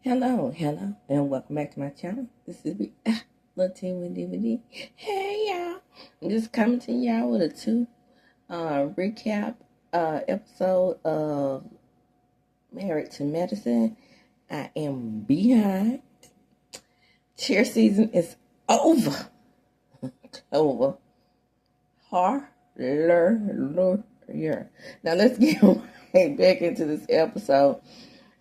Hello, and welcome back to my channel. This is Little Team with DVD. Hey, y'all. I'm just coming to y'all with a recap episode of Married to Medicine. I am behind. Cheer season is over. Over. Hallelujah. Now let's get right back into this episode.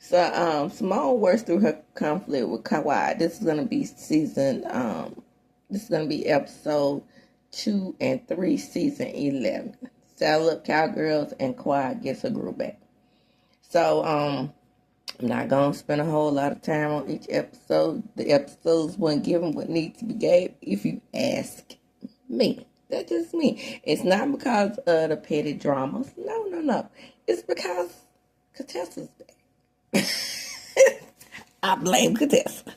So, Simone works through her conflict with Kawhi. This is gonna be episode 2 and 3, season 11. Saddle Up Cowgirls and Kawhi gets her groove back. So, I'm not gonna spend a whole lot of time on each episode. The episodes weren't given what needs to be gave, if you ask me. That's just me. It's not because of the petty dramas. No. It's because Contessa's back. I blame Contessa.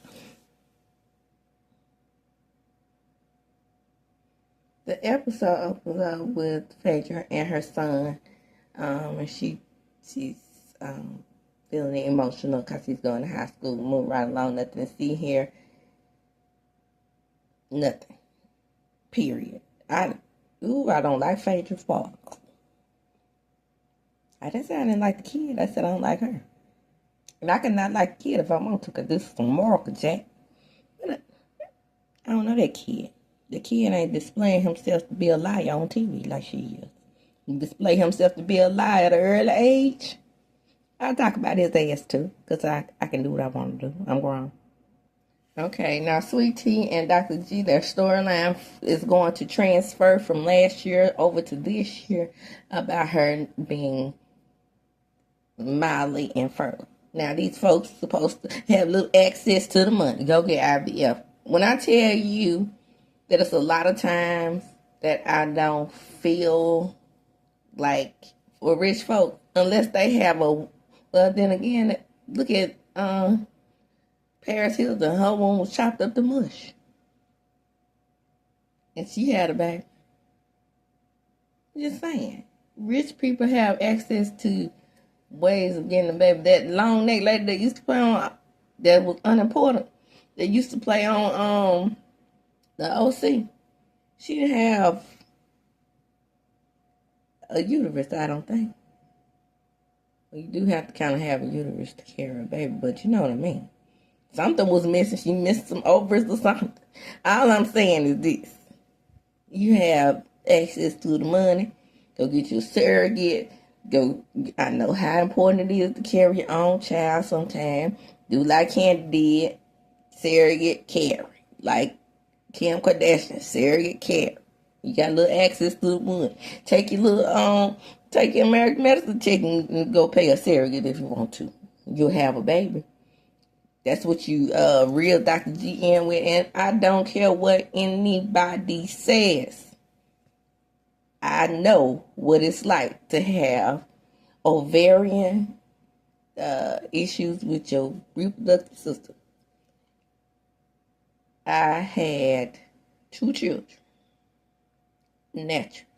The episode opens up with Phaedra and her son, and she's feeling emotional because he's going to high school. Move right along, nothing to see here. Nothing. Period. I don't like Phaedra's father. I didn't say I didn't like the kid. I said I don't like her. And I cannot like the kid if I want to, because this is some moral jack. But I don't know that kid. The kid ain't displaying himself to be a liar on TV like she is. He display himself to be a liar at an early age. I'll talk about his ass too, because I can do what I want to do. I'm grown. Okay, now Sweet Tea and Dr. G, their storyline is going to transfer from last year over to this year about her being mildly infertile. Now, these folks supposed to have little access to the money. Go get IVF. When I tell you that it's a lot of times that I don't feel like for rich folk, unless they have well, then again, look at Paris Hilton. Her one was chopped up to mush. And she had a baby. Just saying. Rich people have access to ways of getting a baby. That long neck lady that used to play on, that was unimportant, that used to play on the OC, she didn't have a uterus, I don't think. Well, you do have to kind of have a uterus to carry a baby, but you know what I mean. Something was missing. She missed some ovaries or something. All I'm saying is this. You have access to the money. Go get you a surrogate. I know how important it is to carry your own child sometime. Do like Candy did, surrogate carry. Like Kim Kardashian, surrogate carry. You got a little access to the money. Take your American medicine check and go pay a surrogate if you want to. You'll have a baby. That's what you real Dr. G in with, and I don't care what anybody says. I know what it's like to have ovarian issues with your reproductive system. I had 2 children, naturally.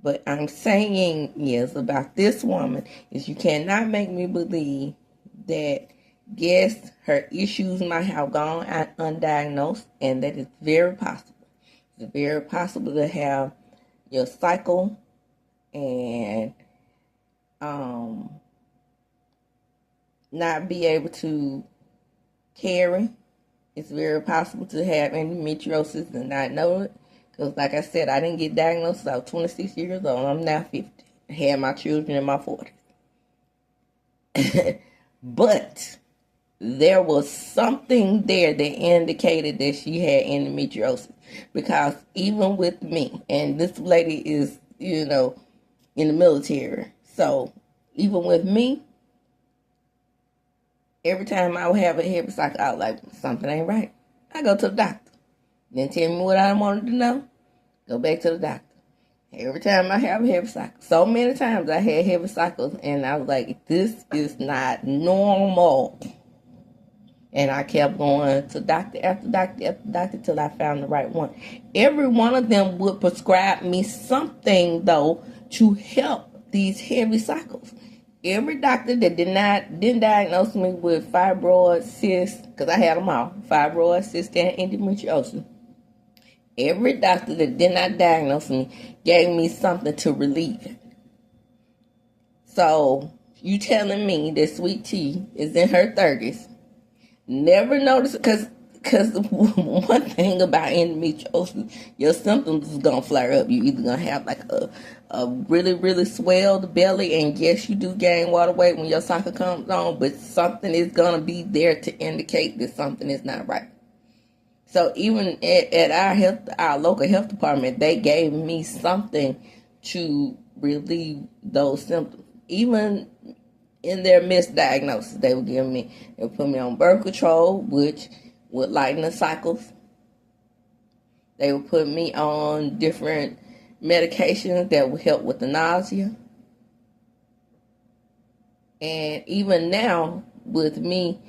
But I'm saying is about this woman is you cannot make me believe that, yes, her issues might have gone undiagnosed, and that is very possible. It's very possible to have your cycle and not be able to carry. It's very possible to have endometriosis and not know it. Because like I said, I didn't get diagnosed until I was 26 years old. I'm now 50. I had my children in my 40s. But there was something there that indicated that she had endometriosis. Because even with me, and this lady is, in the military. So even with me, every time I would have a heavy cycle, I was like, something ain't right. I go to the doctor. Then tell me what I wanted to know. Go back to the doctor. Every time I have a heavy cycle. So many times I had heavy cycles, and I was like, this is not normal. And I kept going to doctor after doctor after doctor till I found the right one. Every one of them would prescribe me something, though, to help these heavy cycles. Every doctor that didn't diagnose me with fibroid, cyst, because I had them all, fibroid, cyst, and endometriosis. Every doctor that did not diagnose me gave me something to relieve it. So you telling me that Sweet Tea is in her 30s, never noticed, because one thing about endometriosis, your symptoms is gonna flare up. You either gonna have like a really, really swelled belly, and yes, you do gain water weight when your cycle comes on, but something is gonna be there to indicate that something is not right. So even at our local health department, they gave me something to relieve those symptoms. Even in their misdiagnosis, they would put me on birth control, which would lighten the cycles. They would put me on different medications that would help with the nausea. And even now, with me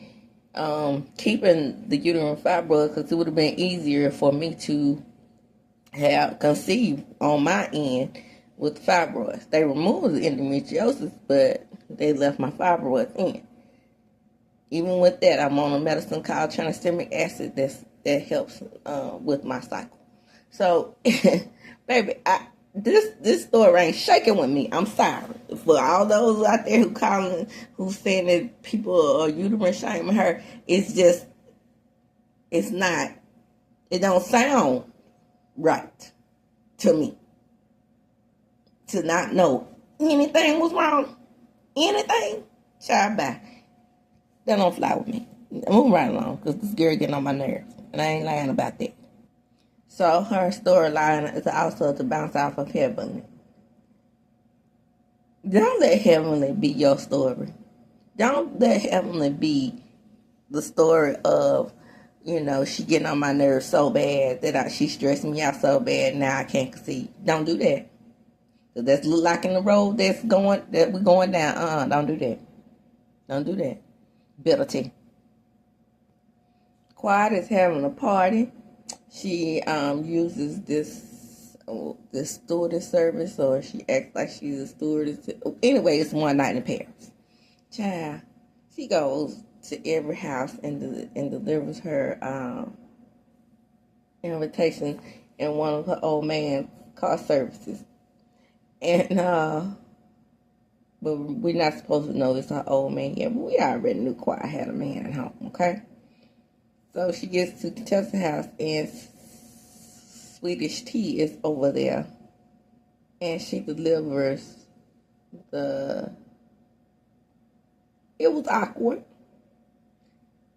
keeping the uterine fibroids, because it would have been easier for me to have conceived on my end with fibroids. They removed the endometriosis, but they left my fibroids in. Even with that, I'm on a medicine called tranexamic acid that helps with my cycle. So, baby, this story ain't shaking with me. I'm sorry for all those out there who saying that people are uterine shaming her. It's not. It don't sound right to me to not know anything was wrong. Anything, child, bye. That don't fly with me. Move right along, because this girl getting on my nerves, and I ain't lying about that. So her storyline is also to bounce off of Heavenly. Don't let Heavenly be your story. Don't let Heavenly be the story of, she getting on my nerves so bad that she stressed me out so bad now I can't conceive. Don't do that. So that's look like in the road that we're going down. Don't do that. Don't do that. Ability. Quiet is having a party. She uses this stewardess service, or she acts like she's a stewardess. Anyway, it's one night in Paris. Child, she goes to every house and delivers her invitation in one of her old man's car services. And but we're not supposed to know it's her old man yet. But we already knew Quiet had a man at home, okay? So she gets to Contessa's house, and Swedish Tea is over there. And she delivers it was awkward.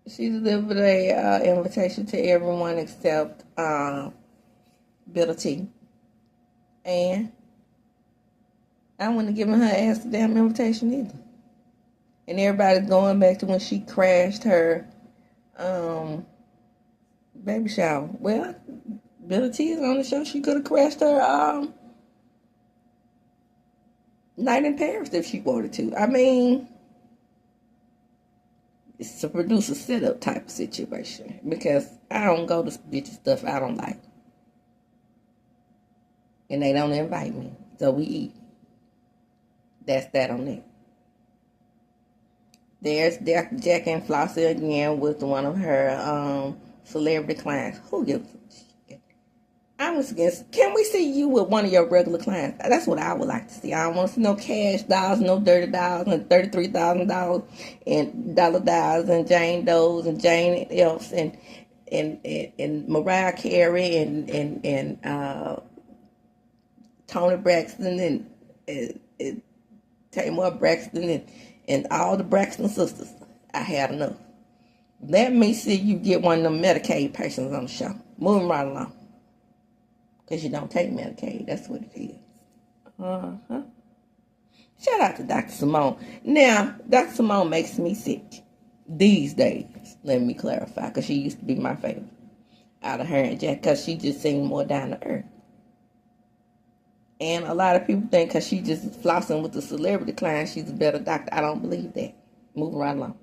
She delivered a invitation to everyone except Bitter Tea. And I wouldn't have given her ass a damn invitation either. And everybody's going back to when she crashed her baby shower. Well, Bitter T is on the show. She could have crashed her night in Paris if she wanted to. I mean, it's a producer setup type of situation, because I don't go to bitch stuff I don't like. And they don't invite me. So we eat. That's that on that. There's Jack and Flossie again with one of her celebrity clients. Who gives a shit? I was against, can we see you with one of your regular clients? That's what I would like to see. I don't want to see no cash dolls, no dirty dolls, and $33,000 and dollar dolls and Jane Does and Jane Elfs and Mariah Carey and Tony Braxton and Tamar Braxton and all the Braxton sisters. I had enough. Let me see you get one of them Medicaid patients on the show. Moving right along. Because you don't take Medicaid. That's what it is. Uh-huh. Shout out to Dr. Simone. Now, Dr. Simone makes me sick. These days. Let me clarify. Because she used to be my favorite. Out of her and Jack. Because she just seemed more down to earth. And a lot of people think because she just flossing with the celebrity clients, she's a better doctor. I don't believe that. Moving right along.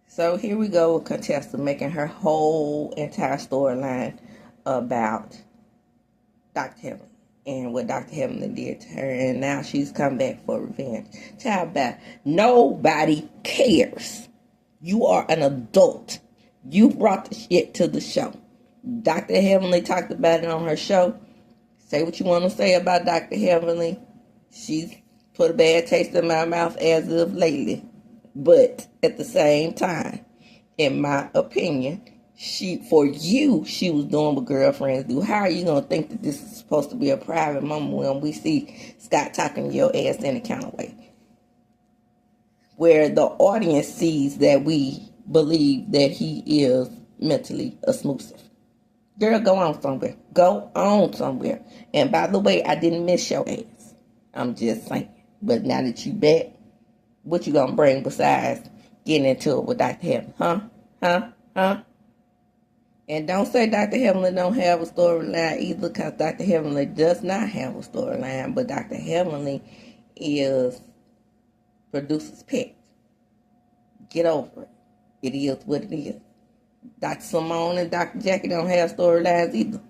So here we go with Contessa making her whole entire storyline about Dr. Helen. and what Dr. Heavenly did to her, and now she's come back for revenge. Child, back. Nobody cares. You are an adult. You brought the shit to the show. Dr. Heavenly talked about it on her show. Say what you want to say about Dr. Heavenly. She's put a bad taste in my mouth as of lately. But at the same time, in my opinion, she was doing what girlfriends do. How are you going to think that this is supposed to be a private moment when we see Scott talking to your ass any kind of way? Where the audience sees that we believe that he is mentally abusive. Girl, go on somewhere. Go on somewhere. And by the way, I didn't miss your ass. I'm just saying. But now that you back, what you gonna bring besides getting into it with Dr. Heavenly? Huh? And don't say Dr. Heavenly don't have a storyline either, because Dr. Heavenly does not have a storyline, but Dr. Heavenly is producer's pet. Get over it. It is what it is. Dr. Simone and Dr. Jackie don't have storylines either.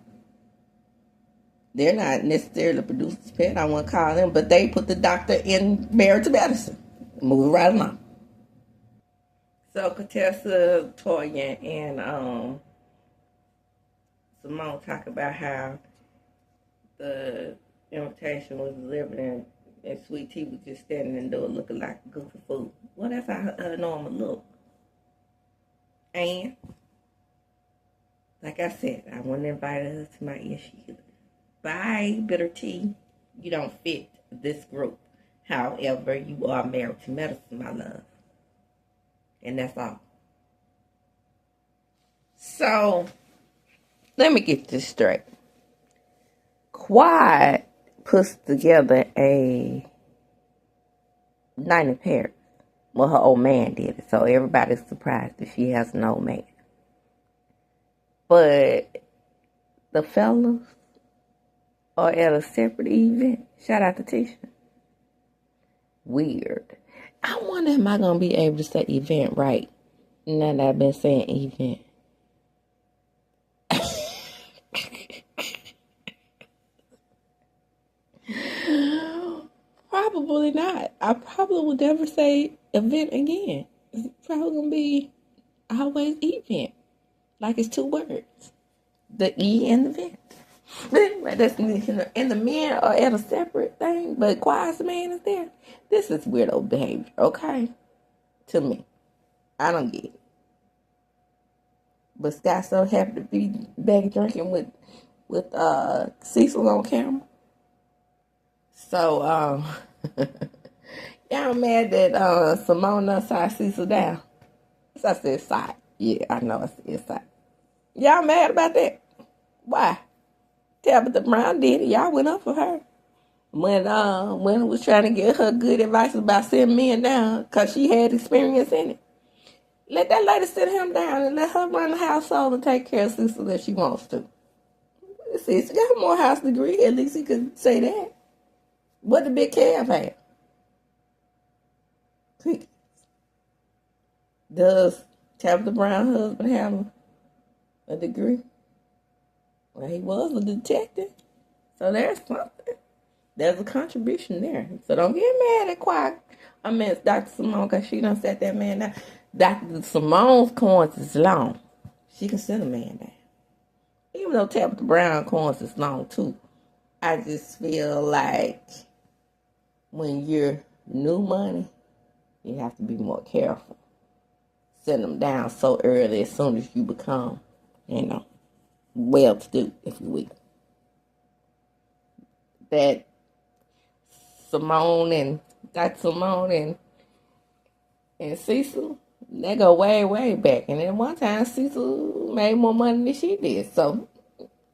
They're not necessarily producer's pet, I wouldn't call them, but they put the doctor in married to medicine. Moving right along. So Contessa, Toya, and Simone talk about how the invitation was delivered and Sweet Tea was just standing in the door looking like a goofy fool. Well, that's how her normal look. And like I said, I wouldn't invite her to my issue. Bye, Bitter Tea. You don't fit this group. However, you are married to medicine, my love. And that's all. So, let me get this straight. Quad puts together a night in Paris. Well, her old man did it, so everybody's surprised that she has an old man. But the fellas are at a separate event. Shout out to Tisha. Weird. I wonder, am I going to be able to say event right now that I've been saying event? Probably not. I probably will never say event again. It's probably going to be always event. Like it's two words. The E and the vent. But anyway, that's and the men are at a separate thing, but Quiet's man is there. This is weirdo behavior, okay? To me. I don't get it. But Scott's so happy to be back drinking with Cecil on camera. So, y'all mad that Simone done side Cecil down. So I said side. Yeah, I know I said side. Y'all mad about that? Why? Tabitha Brown did it. Y'all went up for her. When was trying to get her good advice about sending men down because she had experience in it. Let that lady sit him down and let her run the household and take care of Cecil if she wants to. Cecil got a Morehouse degree. At least he could say that. What did Big Kev have? Does Tabitha Brown husband have a degree? Well, he was a detective. So there's something. There's a contribution there. So don't get mad at Quiet. I mean, it's Dr. Simone because she done set that man down. Dr. Simone's corns is long. She can set a man down. Even though Tabitha Brown corns is long too. I just feel like when you're new money, you have to be more careful. Set them down so early as soon as you become, well-to-do, if you will. That Simone and Dr. Simone and Cecil, they go way, way back. And then one time Cecil made more money than she did. So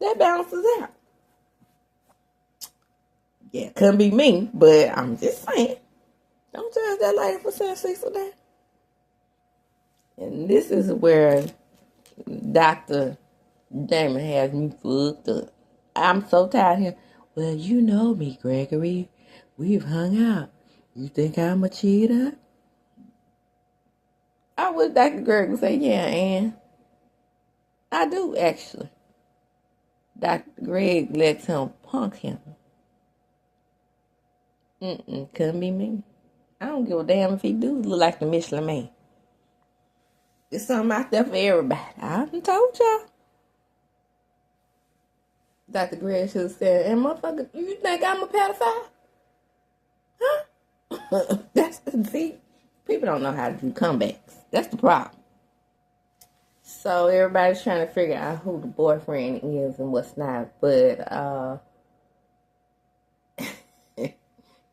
that balances out. Yeah, couldn't be me, but I'm just saying. Don't judge that lady for saying Cecil down. And this is where Dr. Damon has me fucked up. I'm so tired of him. Well, you know me, Gregory. We've hung out. You think I'm a cheater? I wish Dr. Gregory say, yeah, and I do, actually. Dr. Greg lets him punk him. Couldn't be me. I don't give a damn if he do look like the Michelin Man. There's something out there for everybody. I done told y'all. Dr. Greg should have said, and motherfucker, you think I'm a pedophile? Huh? See, people don't know how to do comebacks. That's the problem. So everybody's trying to figure out who the boyfriend is and what's not. But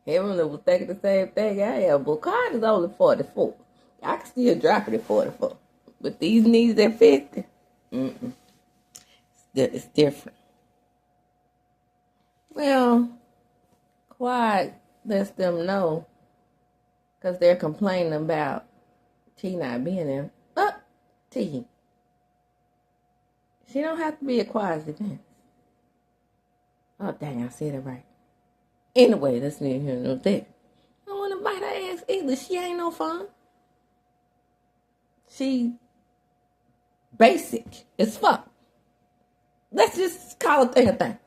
everyone was thinking the same thing I am. But Card is only 44. I can still drop it at 44. But these knees at 50, it's different. Well, Quad lets them know because they're complaining about T not being there. T. She don't have to be a Quad's defense. Oh, dang, I said it right. Anyway, that's neither here nor there. I don't want to bite her ass either. She ain't no fun. She basic as fuck. Let's just call a thing a thing.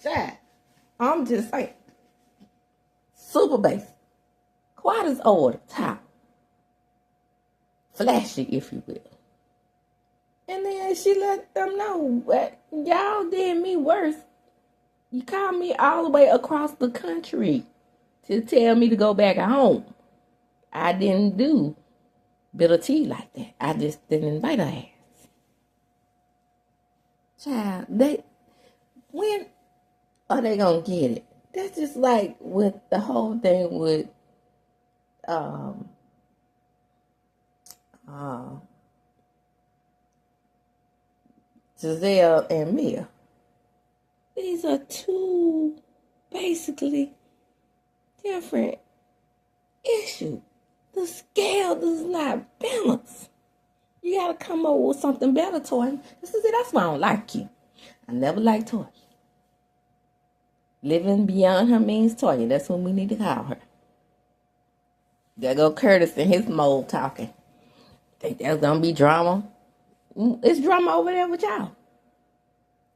Child, I'm just saying. Super basic. Quite as old, top. Flashy, if you will. And then she let them know, but y'all did me worse. You called me all the way across the country to tell me to go back home. I didn't do bitter tea like that. I just didn't invite her ass. Child, when are they gonna get it? That's just like with the whole thing with Giselle and Mia. These are two basically different issues. The scale does not balance. You gotta come up with something better, Toy. That's why I don't like you. I never liked Toy. Living beyond her means Toya. That's what we need to call her. There go Curtis and his mole talking. Think there's gonna be drama? It's drama over there with y'all.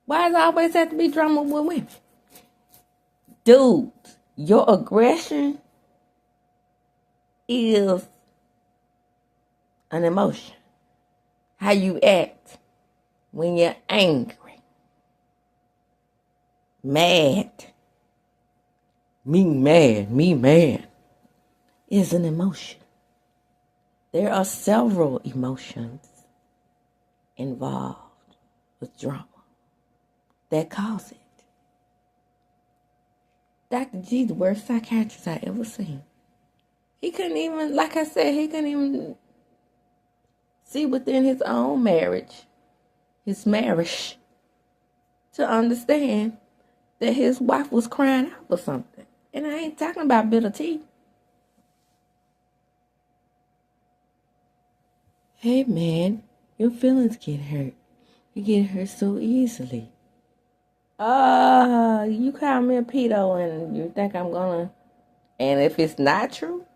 Why does it always have to be drama with women? Dude, your aggression is an emotion. How you act when you're angry, mad. Me mad is an emotion. There are several emotions involved with drama that cause it. Dr. G, the worst psychiatrist I ever seen. He couldn't even, like I said, he couldn't even see within his own marriage, his marriage, to understand that his wife was crying out for something. And I ain't talking about bitter tea. Hey man, your feelings get hurt. You get hurt so easily. You call me a pedo and you think I'm gonna... And if it's not true,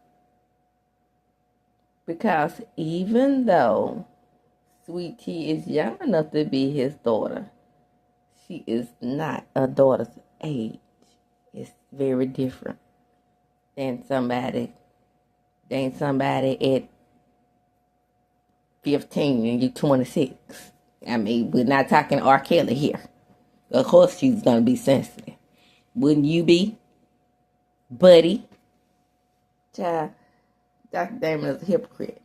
because even though Sweet Tea is young enough to be his daughter, she is not a daughter's age. It's very different than somebody at 15 and you 26. I mean, we're not talking R. Kelly here. Of course she's going to be sensitive. Wouldn't you be, buddy? Child, Dr. Damon is a hypocrite.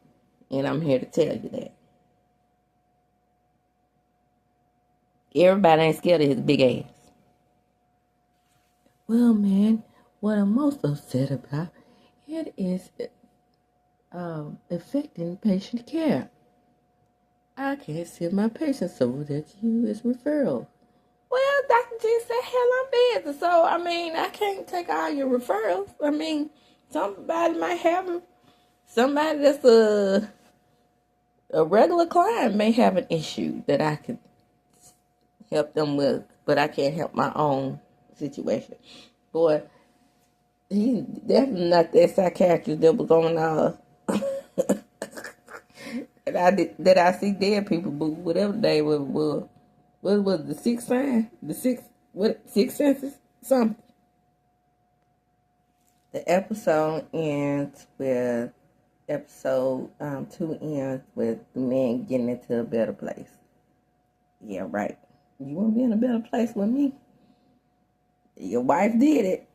And I'm here to tell you that. Everybody ain't scared of his big ass. Well, man, what I'm most upset about, it is affecting patient care. I can't send my patients over there to you as referrals. Well, Dr. G said, hell, I'm busy. So, I mean, I can't take all your referrals. I mean, somebody might have them. Somebody that's a regular client may have an issue that I could help them with, but I can't help my own situation. Boy, he's definitely not that psychiatrist that was on that I see dead people, but whatever they was. What was the sixth sign? Sixth senses? Something. The episode ends with episode 2 ends with the man getting into a better place. Yeah, right. You want to be in a better place with me? Your wife did it.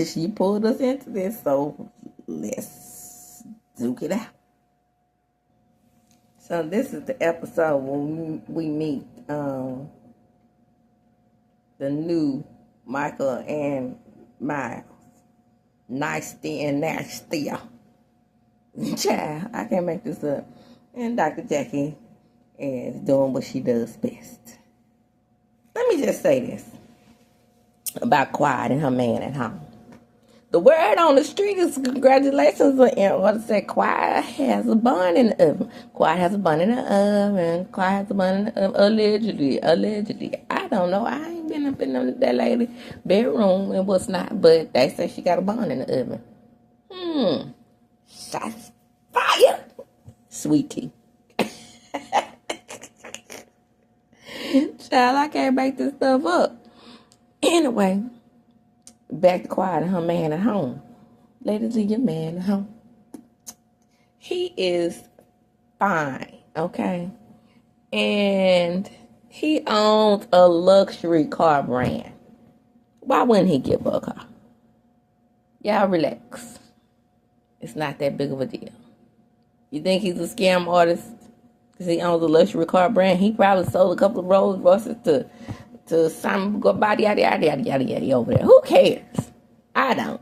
She pulled us into this, so let's duke it out. So this is the episode when we meet the new Michael and Miles. Nasty and nasty. Child, I can't make this up. And Dr. Jackie is doing what she does best. Let me just say this about Quiet and her man at home. The word on the street is congratulations in order to say Quiet has a bun in the oven. Quiet has a bun in the oven. Quiet has a bun in the oven. Allegedly. I don't know. I ain't been up in that lady bedroom and what's not, but they say she got a bun in the oven. Shots fired. Sweetie. Child, I can't make this stuff up. Anyway, back to Quiet and her man at home. Ladies, leave your man at home. He is fine, okay? And he owns a luxury car brand. Why wouldn't he give her a car? Y'all relax. It's not that big of a deal. You think he's a scam artist because he owns a luxury car brand? He probably sold a couple of Rolls Royces to some body yada over there. Who cares? I don't.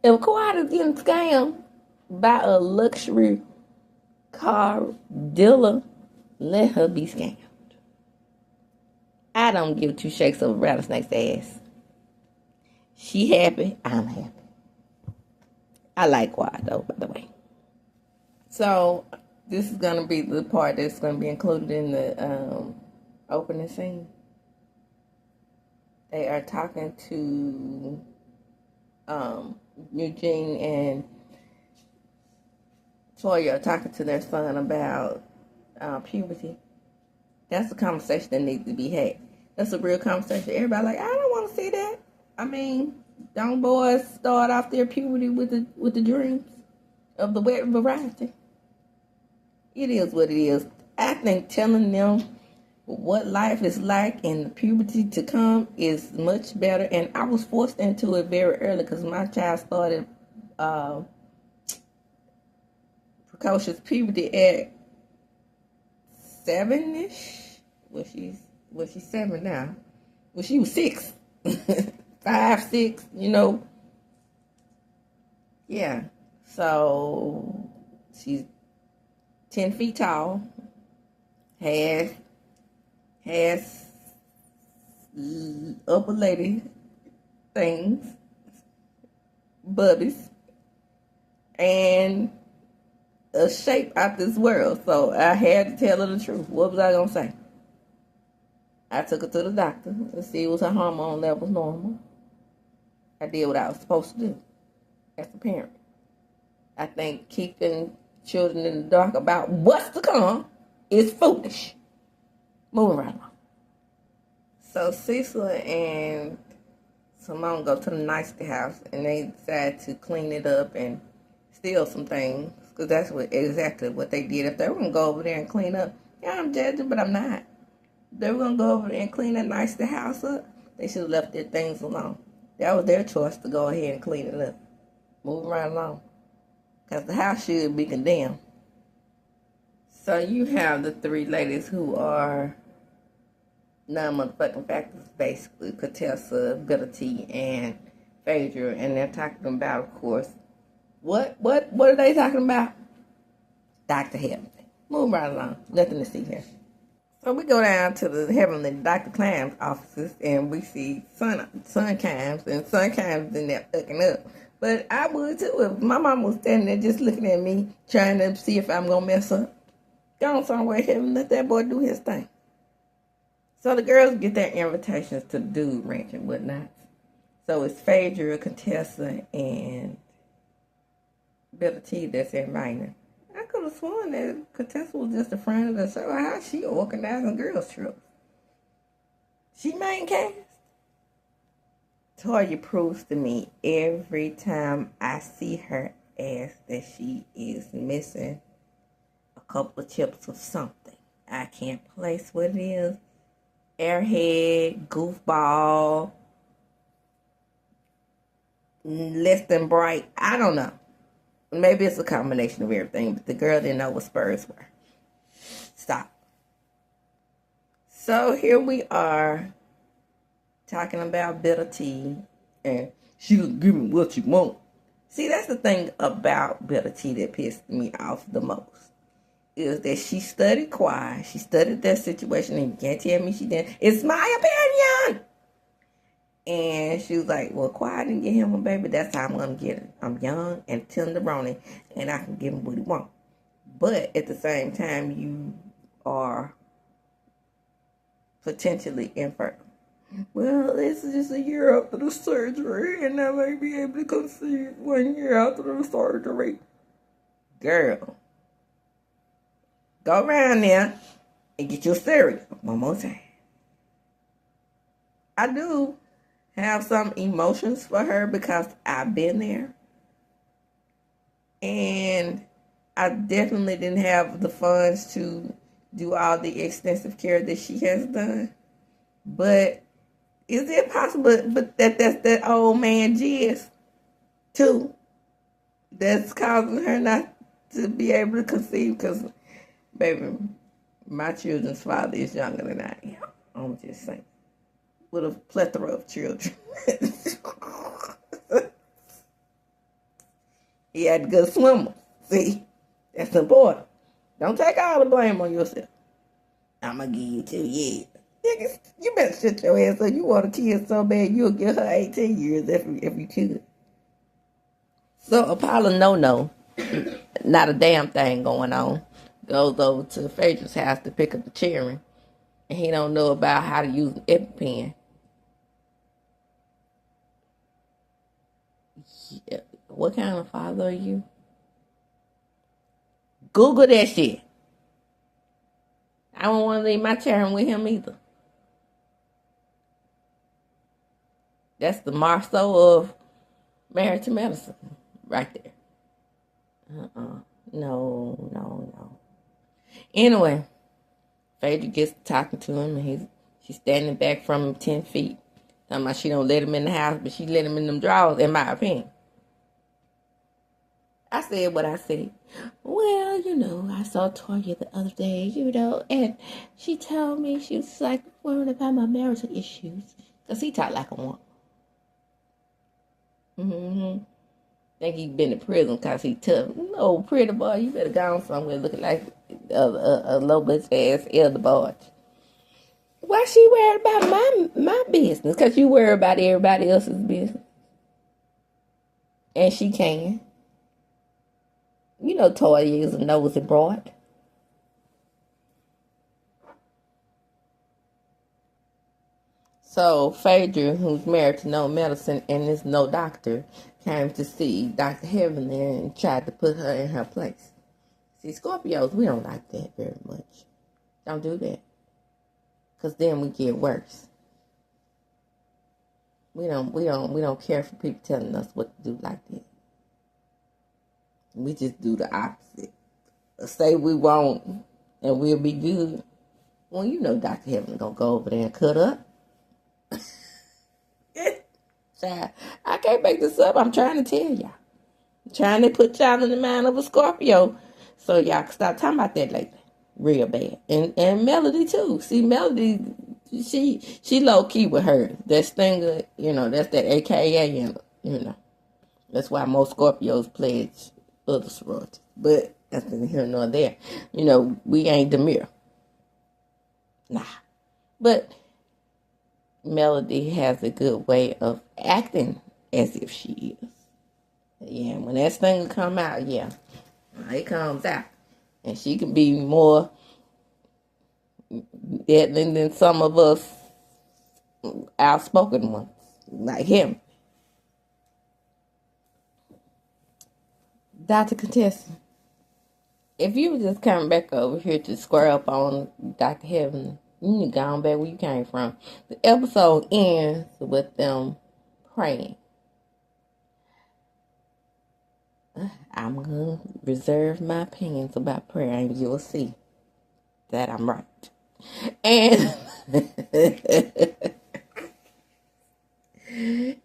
If Kawhi is getting scammed by a luxury car dealer, let her be scammed. I don't give two shakes of a rattlesnake's ass. She happy, I'm happy. I like Kawhi though, by the way. So this is gonna be the part that's gonna be included in the opening scene. They are talking to Eugene and Toya are talking to their son about puberty. That's a conversation that needs to be had. That's a real conversation. Everybody like, I don't want to see that. I mean, don't boys start off their puberty with the dreams of the wet variety? It is what it is. I think telling them what life is like and the puberty to come is much better. And I was forced into it very early because my child started precocious puberty at 7-ish. Well, she's 7 now. Well, she was 6. 5, 6, you know. Yeah. So she's 10 feet tall. Has upper lady things, bubbies, and a shape out this world. So I had to tell her the truth. What was I gonna say? I took her to the doctor to see was her hormone levels normal. I did what I was supposed to do as a parent. I think keeping children in the dark about what's to come is foolish. Moving right along. So Cecil and Simone go to the nicety house and they decide to clean it up and steal some things because that's exactly what they did. If they were gonna go over there and clean up, yeah, I'm judging, but I'm not. If they were gonna go over there and clean that nicety house up, they should have left their things alone. That was their choice to go ahead and clean it up. Moving right along, because the house should be condemned. So you have the 3 ladies who are non-motherfucking factors, basically. Contessa, Ability, and Phaedra. And they're talking about, of course, what are they talking about? Dr. Heavenly. Move right along. Nothing to see here. So we go down to the Heavenly Dr. Climb's offices, and we see Sun Kimes, and Sun Kimes in there fucking up. But I would too if my mom was standing there just looking at me, trying to see if I'm gonna mess up. Go on somewhere, Heaven, let that boy do his thing. So the girls get their invitations to the dude ranch and whatnot. So it's Phaedra, Contessa, and Bitter T that's inviting her. I could have sworn that Contessa was just a friend of the show. How's she organizing girls' trips? She main cast. Toya proves to me every time I see her ass that she is missing a couple of chips of something. I can't place what it is. Airhead, goofball, less than bright. I don't know. Maybe it's a combination of everything, but the girl didn't know what Spurs were. Stop. So here we are talking about bitter tea, and she'll give me what you want. See, that's the thing about bitter tea that pissed me off the most. Is that she studied quiet. She studied that situation, and you can't tell me she didn't. It's my opinion. And she was like, well, quiet didn't get him a baby. That's how I'm going to get it. I'm young and tenderoni, and I can give him what he wants. But at the same time, you are potentially infertile. Well, this is just a year after the surgery, and I may be able to conceive 1 year after the surgery. Girl, go around there and get your cereal one more time. I do have some emotions for her because I've been there. And I definitely didn't have the funds to do all the extensive care that she has done. But is it possible but that's that old man jizz too that's causing her not to be able to conceive? Because, baby, my children's father is younger than I am. I'm just saying. With a plethora of children. He had good swimmers. See, that's important. Don't take all the blame on yourself. I'm going to give you 2 years. Niggas, you better shut your ass up. You want a kid so bad, you'll give her 18 years if you could. So Apollo No, not a damn thing going on, goes over to Phaedra's house to pick up the children. And he don't know about how to use an EpiPen. Yeah. What kind of father are you? Google that shit. I don't want to leave my children with him either. That's the Marceau of Married to Medicine right there. No. Anyway, Phaedra gets talking to him, and she's standing back from him 10 feet. Talking about she don't let him in the house, but she let him in them drawers, in my opinion. I said what I said. Well, I saw Toya the other day, and she told me she was like worried about my marital issues. Because he talked like a woman. Think he been in prison because he tough. No, pretty boy, you better go on somewhere looking like a low bitch ass elder boy. Why she worried about my business? Because you worry about everybody else's business. And she can. Toya is a nosy broad. So Phaedra, who's married to no medicine and is no doctor, came to see Dr. Heavenly and tried to put her in her place. See, Scorpios, we don't like that very much. Don't do that. Because then we get worse. We don't care for people telling us what to do like that. We just do the opposite. Say we won't and we'll be good. Well, Dr. Heavenly gonna go over there and cut up. Child, I can't make this up. I'm trying to tell y'all. I'm trying to put y'all in the mind of a Scorpio so y'all can stop talking about that lately. Real bad. And Melody too. See, Melody, she low key with her. That Stinger, that's that AKA, That's why most Scorpios pledge other sororities. But that's neither here nor there. We ain't Demir. Nah. But Melody has a good way of acting as if she is. Yeah, when that thing come out, it comes out. And she can be more deadly than some of us outspoken ones, like him. Dr. Contessa, if you were just coming back over here to square up on Dr. Heaven, you need to go on back where you came from. The episode ends with them praying. I'm going to reserve my opinions about prayer, and you'll see that I'm right. And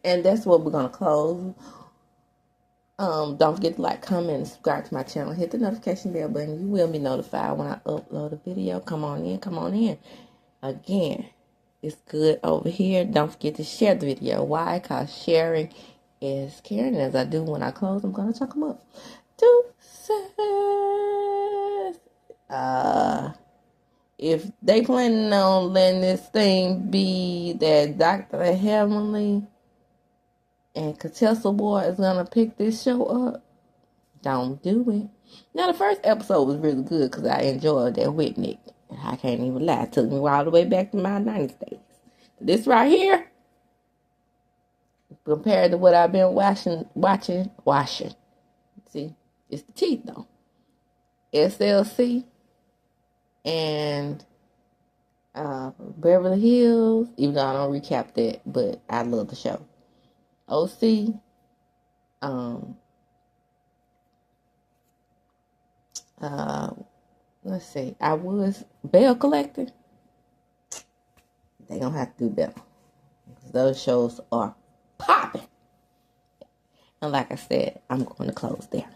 and that's what we're going to close. Don't forget to like, comment, and subscribe to my channel. Hit the notification bell button. You will be notified when I upload a video. Come on in. Come on in. Again, it's good over here. Don't forget to share the video. Why? Because sharing is caring. As I do when I close, I'm going to chuck them up. If they planning on letting this thing be that Dr. Heavenly and Contessa Boy is going to pick this show up, don't do it. Now, the first episode was really good because I enjoyed that with Nick. I can't even lie. It took me all the way back to my 90s days. This right here, compared to what I've been watching. See, it's the teeth though. SLC and Beverly Hills, even though I don't recap that, but I love the show. OC, let's see, I was Bell Collector. They gonna have to do better. Those shows are popping. And like I said, I'm going to close there.